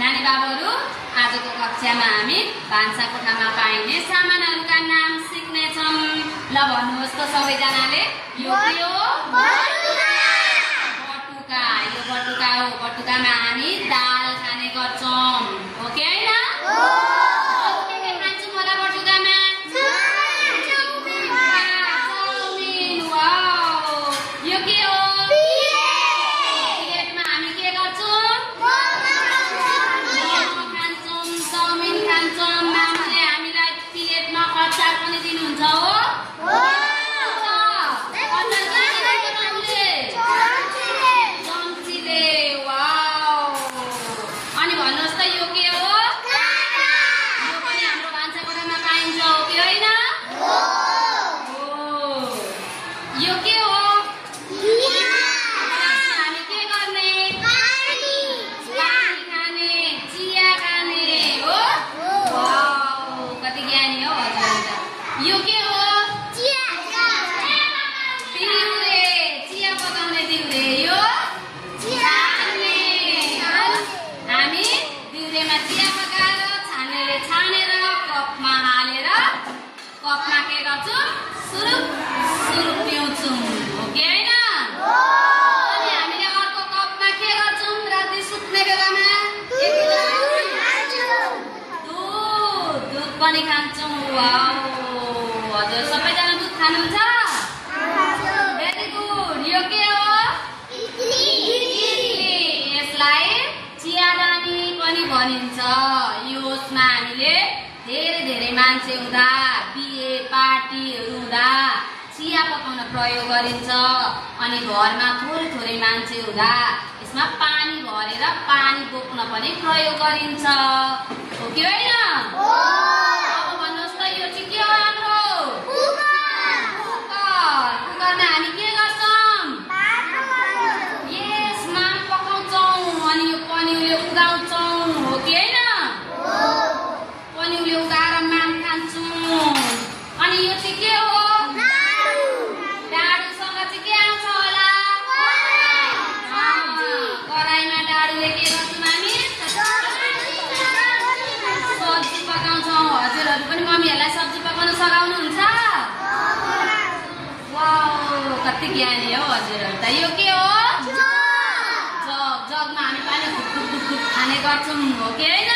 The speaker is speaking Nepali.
नानी बाबुहरू आजको कक्षामा हामी भान्साकोठामा पाइने सामानहरूका नाम सिक्नेछौँ। ल भन्नुहोस् त सबैजनाले, यो के हो? बटुका। यो बटुका हो। बटुकामा हामी दाल खाने गर्छौँ, हो कि हैन? अरु के खान्छौँ होला बटुकामा? चाउमिन। वाउ, यो के हो? प्लेटमा हामी के गर्छौँ? खान्छौँ, चाउमिन खान्छौँ। मामाले हामीलाई प्लेटमा अचार पनि दिनुहुन्छ हो? कपमा के गर्छौँ? सुरुप सुरुप पिउँछौँ, हो कि हैन? अनि हामीले अर्को कपमा के गर्छौँ? राति सुत्ने बेलामा दुध पनि खान्छौँ। वाउ, हजुर सबैजना दुध खानुहुन्छ? Very good. यो के हो? यसलाई चियादानी पनि भनिन्छ। यसमा हामीले धेरै मान्छे हुँदा, बिहे पार्टीहरू हुँदा चिया पकाउन प्रयोग गरिन्छ। अनि घरमा थोरै मान्छे हुँदा यसमा पानी भरेर पानी बोक्न पनि प्रयोग गरिन्छ, हो कि हैन? अब भन्नुहोस् त, यो चाहिँ के हो हाम्रो? कुकरमा हामी के गर्छौँ? यसमा पकाउँछौँ अनि यो पनिउले उदाउँछौँ, हो कि हैन? पनिउले उदाएर माम खान्छौँ। अनि यो चाहिँ के हो? डाडुसँग चाहिँ के आउँछ होला? कराईमा डाडुले के गर्छौँ हामी? सब्जी पकाउँछौँ। हजुरहरू पनि मम्मीहरूलाई सब्जी पकाउन सघाउनुहुन्छ? वाउ, कति ज्ञानी हो हजुरहरू त। यो के हो? जग। जगमा हामी पानी खुट खाने गर्छौँ, हो कि हैन?